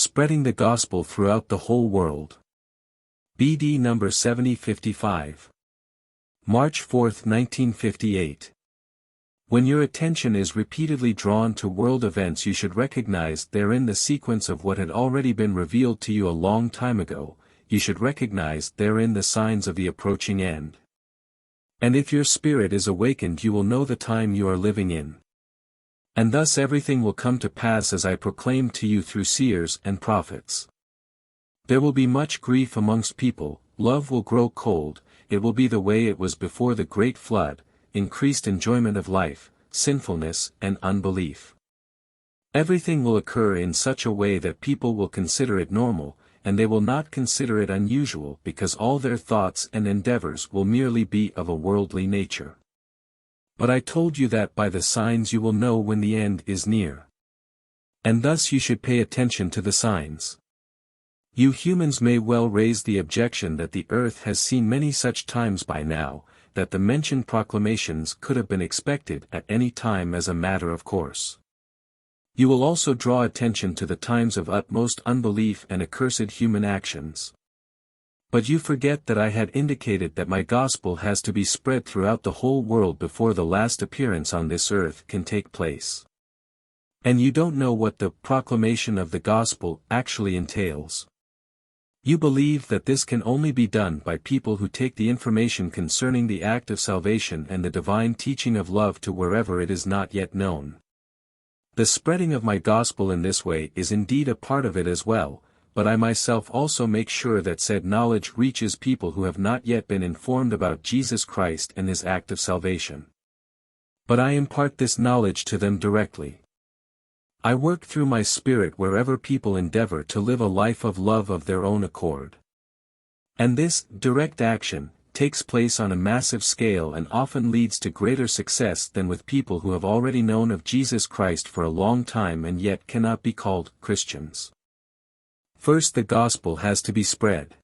Spreading the Gospel Throughout the Whole World. BD number 7055. March 4, 1958. When your attention is repeatedly drawn to world events, you should recognize therein the sequence of what had already been revealed to you a long time ago. You should recognize therein the signs of the approaching end. And if your spirit is awakened, you will know the time you are living in. And thus everything will come to pass as I proclaimed to you through seers and prophets. There will be much grief amongst people, love will grow cold, it will be the way it was before the great flood, increased enjoyment of life, sinfulness and unbelief. Everything will occur in such a way that people will consider it normal, and they will not consider it unusual, because all their thoughts and endeavors will merely be of a worldly nature. But I told you that by the signs you will know when the end is near. And thus you should pay attention to the signs. You humans may well raise the objection that the earth has seen many such times by now, that the mentioned proclamations could have been expected at any time as a matter of course. You will also draw attention to the times of utmost unbelief and accursed human actions. But you forget that I had indicated that my gospel has to be spread throughout the whole world before the last appearance on this earth can take place. And you don't know what the proclamation of the gospel actually entails. You believe that this can only be done by people who take the information concerning the act of salvation and the divine teaching of love to wherever it is not yet known. The spreading of my gospel in this way is indeed a part of it as well, but I myself also make sure that said knowledge reaches people who have not yet been informed about Jesus Christ and his act of salvation. But I impart this knowledge to them directly. I work through my Spirit wherever people endeavor to live a life of love of their own accord. And this direct action takes place on a massive scale and often leads to greater success than with people who have already known of Jesus Christ for a long time and yet cannot be called Christians. First, the gospel has to be spread.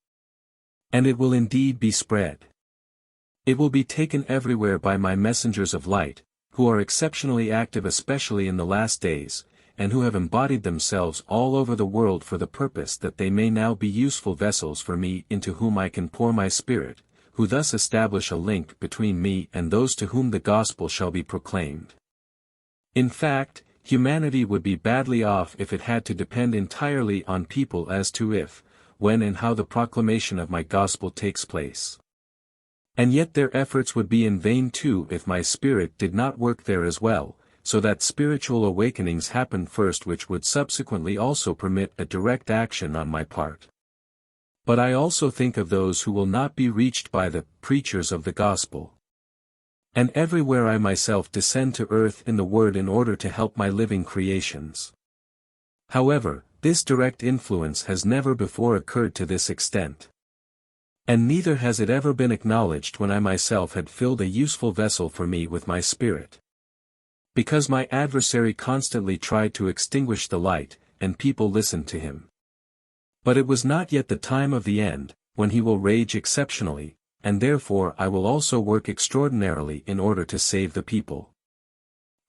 And it will indeed be spread. It will be taken everywhere by my messengers of light, who are exceptionally active especially in the last days, and who have embodied themselves all over the world for the purpose that they may now be useful vessels for me into whom I can pour my Spirit, who thus establish a link between me and those to whom the gospel shall be proclaimed. In fact, humanity would be badly off if it had to depend entirely on people as to if, when and how the proclamation of my gospel takes place. And yet their efforts would be in vain too if my Spirit did not work there as well, so that spiritual awakenings happen first, which would subsequently also permit a direct action on my part. But I also think of those who will not be reached by the preachers of the gospel. And everywhere I myself descend to earth in the word in order to help my living creations. However, this direct influence has never before occurred to this extent. And neither has it ever been acknowledged when I myself had filled a useful vessel for me with my Spirit. Because my adversary constantly tried to extinguish the light, and people listened to him. But it was not yet the time of the end, when he will rage exceptionally, and therefore I will also work extraordinarily in order to save the people.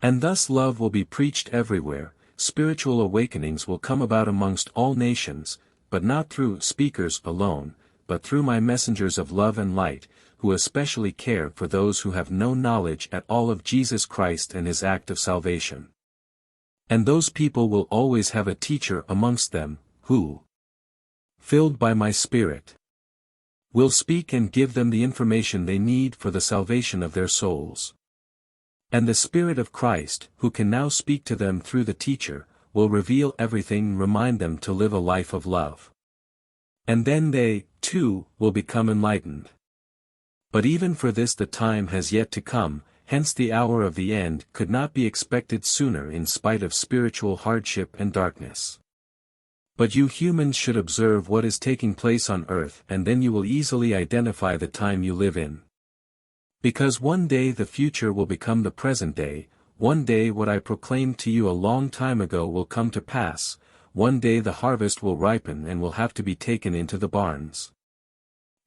And thus love will be preached everywhere, spiritual awakenings will come about amongst all nations, but not through speakers alone, but through my messengers of love and light, who especially care for those who have no knowledge at all of Jesus Christ and his act of salvation. And those people will always have a teacher amongst them, who, filled by my Spirit, will speak and give them the information they need for the salvation of their souls. And the Spirit of Christ, who can now speak to them through the teacher, will reveal everything and remind them to live a life of love. And then they, too, will become enlightened. But even for this the time has yet to come, hence the hour of the end could not be expected sooner in spite of spiritual hardship and darkness. But you humans should observe what is taking place on earth, and then you will easily identify the time you live in. Because one day the future will become the present day, one day what I proclaimed to you a long time ago will come to pass, one day the harvest will ripen and will have to be taken into the barns.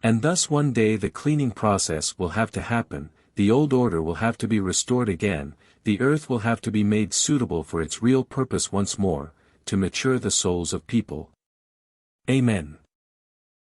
And thus one day the cleaning process will have to happen, the old order will have to be restored again, the earth will have to be made suitable for its real purpose once more, to mature the souls of people. Amen.